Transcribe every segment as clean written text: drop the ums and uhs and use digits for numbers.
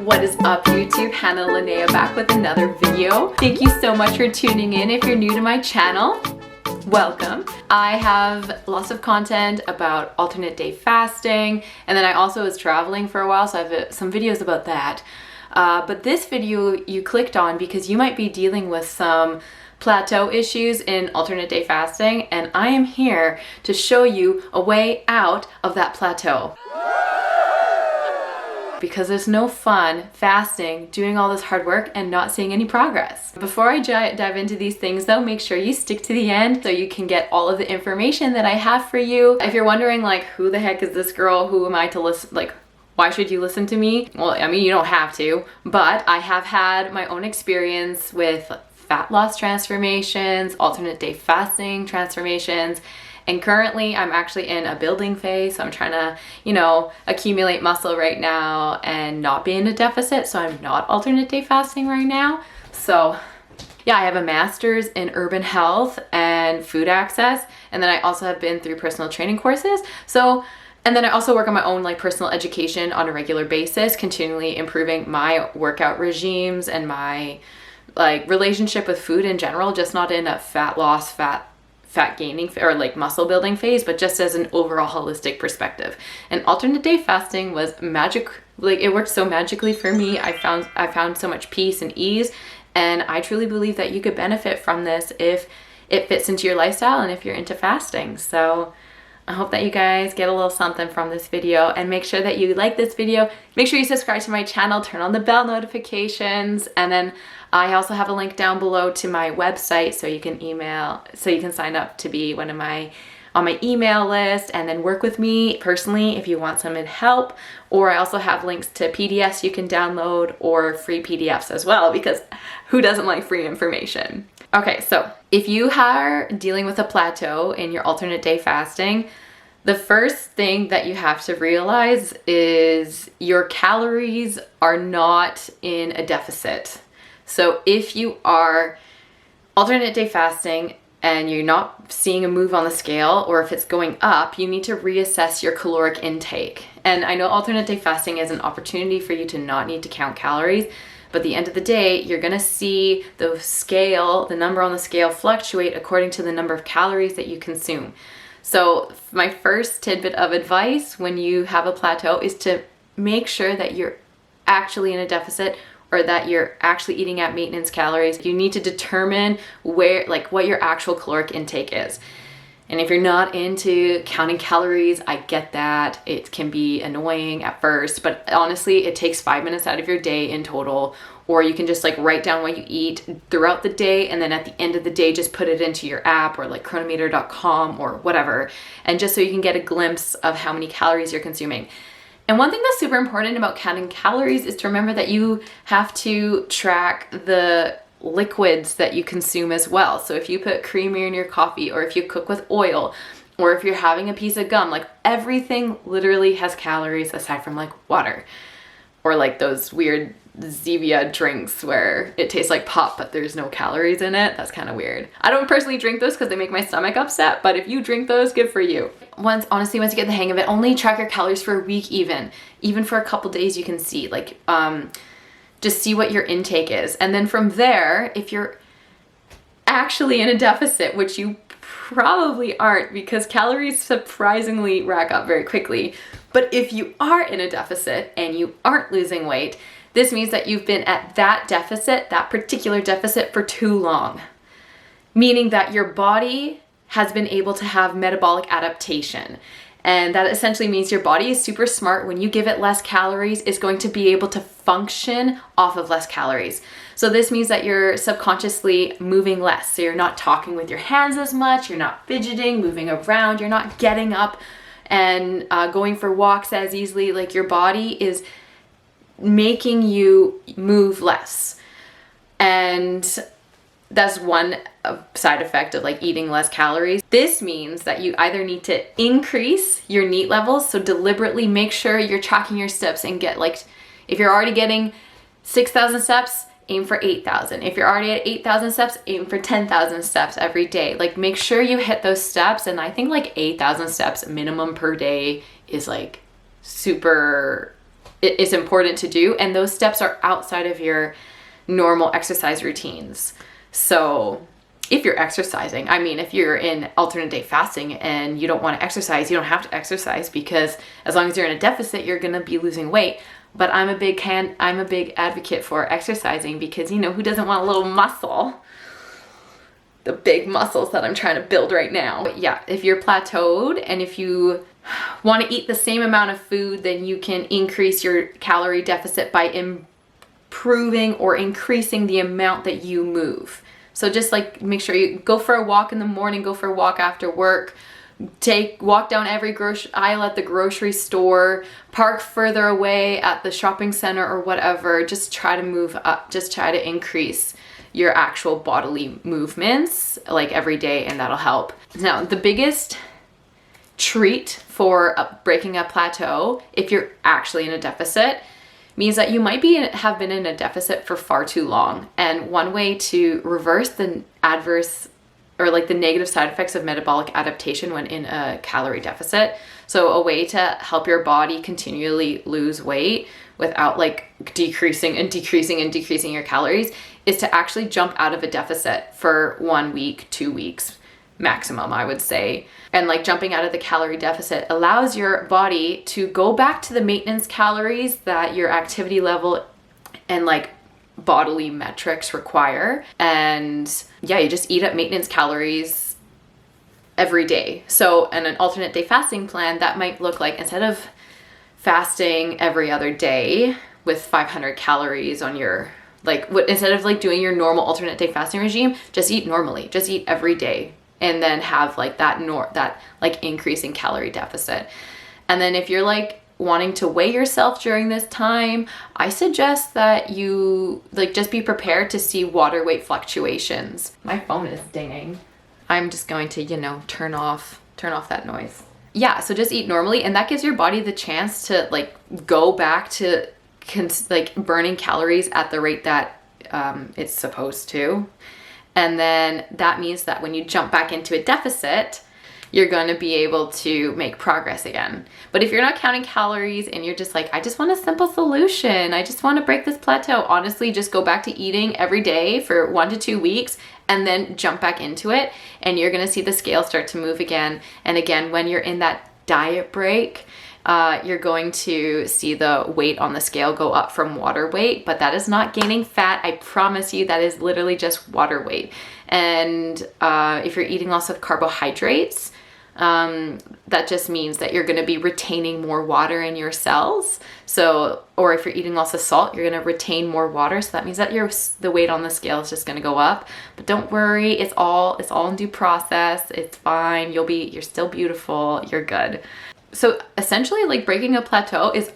What is up, YouTube? Hannah Linnea back with another video. Thank you so much for tuning in. If you're new to my channel, welcome. I have lots of content about alternate day fasting, and then I also was traveling for a while, so I have some videos about that. But this video you clicked on because you might be dealing with some plateau issues in alternate day fasting, and I am here to show you a way out of that plateau. Because there's no fun fasting, doing all this hard work and not seeing any progress. Before I dive into these things though, make sure you stick to the end so you can get all of the information that I have for you. If you're wondering like, who the heck is this girl? Who am I to listen? Like, why should you listen to me? Well, I mean, you don't have to, but I have had my own experience with fat loss transformations, alternate day fasting transformations, and currently I'm actually in a building phase. So I'm trying to, accumulate muscle right now and not be in a deficit. So I'm not alternate day fasting right now. So yeah, I have a master's in urban health and food access. And then I also have been through personal training courses. And then I also work on my own personal education on a regular basis, continually improving my workout regimes and my relationship with food in general, just not in a fat loss, fat gaining or muscle building phase, but just as an overall holistic perspective. And alternate day fasting was magic. It worked so magically for me. I found so much peace and ease, and I truly believe that you could benefit from this if it fits into your lifestyle and if you're into fasting. So I hope that you guys get a little something from this video, and make sure that you like this video. Make sure you subscribe to my channel, turn on the bell notifications, and then I also have a link down below to my website so you can sign up to be on my email list and then work with me personally if you want some help. Or I also have links to PDFs you can download or free PDFs as well, because who doesn't like free information? Okay, so if you are dealing with a plateau in your alternate day fasting, the first thing that you have to realize is your calories are not in a deficit. So if you are alternate day fasting and you're not seeing a move on the scale, or if it's going up, you need to reassess your caloric intake. And I know alternate day fasting is an opportunity for you to not need to count calories, but at the end of the day, you're gonna see the number on the scale fluctuate according to the number of calories that you consume. So my first tidbit of advice when you have a plateau is to make sure that you're actually in a deficit, or that you're actually eating at maintenance calories. You need to determine what your actual caloric intake is. And if you're not into counting calories, I get that. It can be annoying at first, but honestly, it takes 5 minutes out of your day in total. Or you can just write down what you eat throughout the day, and then at the end of the day, just put it into your app or chronometer.com or whatever. And just so you can get a glimpse of how many calories you're consuming. And one thing that's super important about counting calories is to remember that you have to track the liquids that you consume as well. So if you put creamer in your coffee, or if you cook with oil, or if you're having a piece of gum, everything literally has calories aside from water, or those weird Zevia drinks where it tastes like pop but there's no calories in it. That's kind of weird. I don't personally drink those because they make my stomach upset, but if you drink those, good for you. Once you get the hang of it, only track your calories for a week, even for a couple days. You can see just see what your intake is, and then from there, if you're actually in a deficit, which you probably aren't because calories surprisingly rack up very quickly, but if you are in a deficit and you aren't losing weight, this means that you've been at that particular deficit for too long, meaning that your body has been able to have metabolic adaptation. And that essentially means your body is super smart. When you give it less calories, it's going to be able to function off of less calories. So this means that you're subconsciously moving less. So you're not talking with your hands as much, you're not fidgeting, moving around, you're not getting up and going for walks as easily. Your body is making you move less. And that's one side effect of eating less calories. This means that you either need to increase your NEAT levels, so deliberately make sure you're tracking your steps and get if you're already getting 6,000 steps, aim for 8,000. If you're already at 8,000 steps, aim for 10,000 steps every day. Make sure you hit those steps, and I think 8,000 steps minimum per day is super it is important to do. And those steps are outside of your normal exercise routines. So if you're exercising, I mean, if you're in alternate day fasting and you don't want to exercise, you don't have to exercise, because as long as you're in a deficit, you're going to be losing weight. But I'm a big advocate for exercising, because, you know, who doesn't want a little muscle? The big muscles that I'm trying to build right now. But yeah, if you're plateaued and if you want to eat the same amount of food, then you can increase your calorie deficit by improving or increasing the amount that you move. So just like make sure you go for a walk in the morning, go for a walk after work, walk down every grocery aisle at the grocery store, park further away at the shopping center or whatever. Just try to move up, just try to increase your actual bodily movements like every day, and that'll help. Now, the biggest treat for breaking a plateau, if you're actually in a deficit, means that you might have been in a deficit for far too long. And one way to reverse the adverse or like the negative side effects of metabolic adaptation when in a calorie deficit, so a way to help your body continually lose weight without like decreasing your calories, is to actually jump out of a deficit for 1 week, 2 weeks maximum, I would say. And like jumping out of the calorie deficit allows your body to go back to the maintenance calories that your activity level and like bodily metrics require. And yeah, you just eat up maintenance calories every day. So in an alternate day fasting plan, that might look like, instead of fasting every other day with 500 calories on your, instead of like doing your normal alternate day fasting regime, just eat normally, just eat every day. And then have like that like increasing calorie deficit. And then if you're like wanting to weigh yourself during this time, I suggest that you like just be prepared to see water weight fluctuations. My phone is dinging. I'm just going to, you know, turn off that noise. Yeah, so just eat normally, and that gives your body the chance to like go back to like burning calories at the rate that it's supposed to. And then that means that when you jump back into a deficit, you're going to be able to make progress again. But if you're not counting calories and you're just like, I just want a simple solution, I just want to break this plateau, honestly, just go back to eating every day for 1 to 2 weeks and then jump back into it. And you're going to see the scale start to move again. And again, when you're in that diet break, you're going to see the weight on the scale go up from water weight, but that is not gaining fat. I promise you, that is literally just water weight. And if you're eating lots of carbohydrates, that just means that you're going to be retaining more water in your cells. So, or if you're eating lots of salt, you're going to retain more water. So that means that the weight on the scale is just going to go up. But don't worry, it's all in due process. It's fine. You're still beautiful. You're good. So essentially, like breaking a plateau is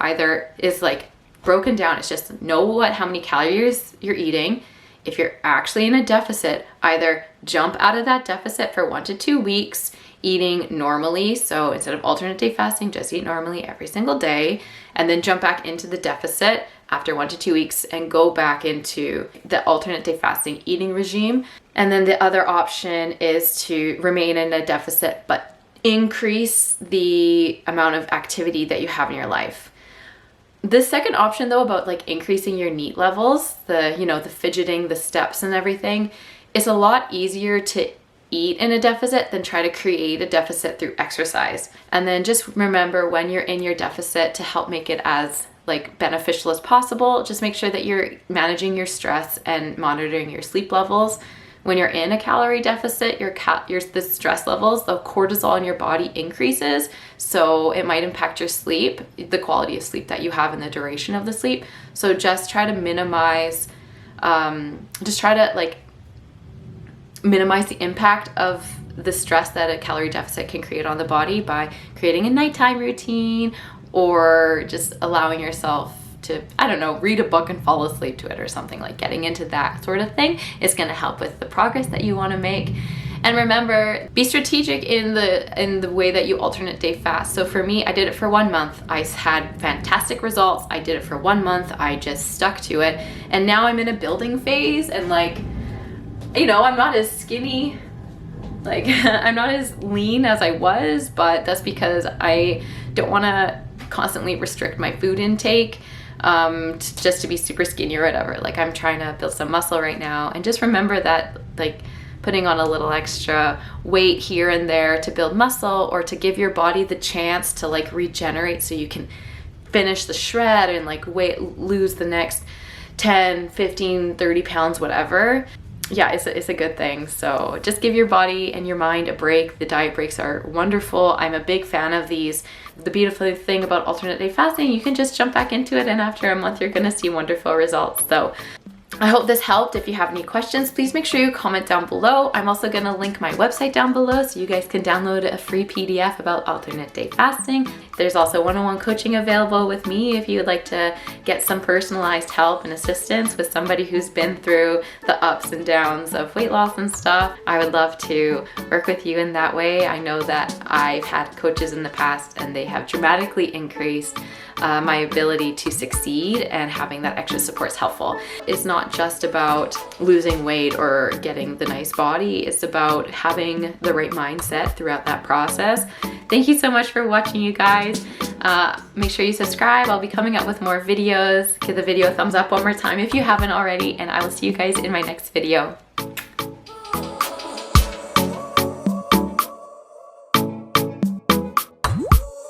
like broken down. It's just how many calories you're eating. If you're actually in a deficit, either jump out of that deficit for 1 to 2 weeks, eating normally. So instead of alternate day fasting, just eat normally every single day, and then jump back into the deficit after 1 to 2 weeks and go back into the alternate day fasting eating regime. And then the other option is to remain in a deficit, but increase the amount of activity that you have in your life. The second option though, about like increasing your NEAT levels, the fidgeting, the steps and everything, is a lot easier to eat in a deficit than try to create a deficit through exercise. And then just remember, when you're in your deficit, to help make it as like beneficial as possible, just make sure that you're managing your stress and monitoring your sleep levels. When you're in a calorie deficit, the stress levels, the cortisol in your body increases. So it might impact your sleep, the quality of sleep that you have and the duration of the sleep. So just try to minimize the impact of the stress that a calorie deficit can create on the body by creating a nighttime routine, or just allowing yourself to, read a book and fall asleep to it or something. Like getting into that sort of thing is going to help with the progress that you want to make. And remember, be strategic in the way that you alternate day fast. So for me, I did it for 1 month. I had fantastic results. I did it for 1 month. I just stuck to it. And now I'm in a building phase, and I'm not as skinny, I'm not as lean as I was, but that's because I don't want to constantly restrict my food intake just to be super skinny or whatever. Like, I'm trying to build some muscle right now, and just remember that, like, putting on a little extra weight here and there to build muscle, or to give your body the chance to like regenerate so you can finish the shred and like lose the next 10, 15, 30 pounds, whatever. Yeah, it's a good thing. So just give your body and your mind a break. The diet breaks are wonderful. I'm a big fan of these. The beautiful thing about alternate day fasting, you can just jump back into it, and after a month you're gonna see wonderful results. So I hope this helped. If you have any questions, please make sure you comment down below. I'm also going to link my website down below so you guys can download a free PDF about alternate day fasting. There's also one-on-one coaching available with me if you would like to get some personalized help and assistance with somebody who's been through the ups and downs of weight loss and stuff. I would love to work with you in that way. I know that I've had coaches in the past and they have dramatically increased my ability to succeed, and having that extra support is helpful. It's not just about losing weight or getting the nice body, it's about having the right mindset throughout that process. Thank you so much for watching, you guys. Make sure you subscribe. I'll be coming up with more videos. Give the video a thumbs up one more time if you haven't already, and I will see you guys in my next video.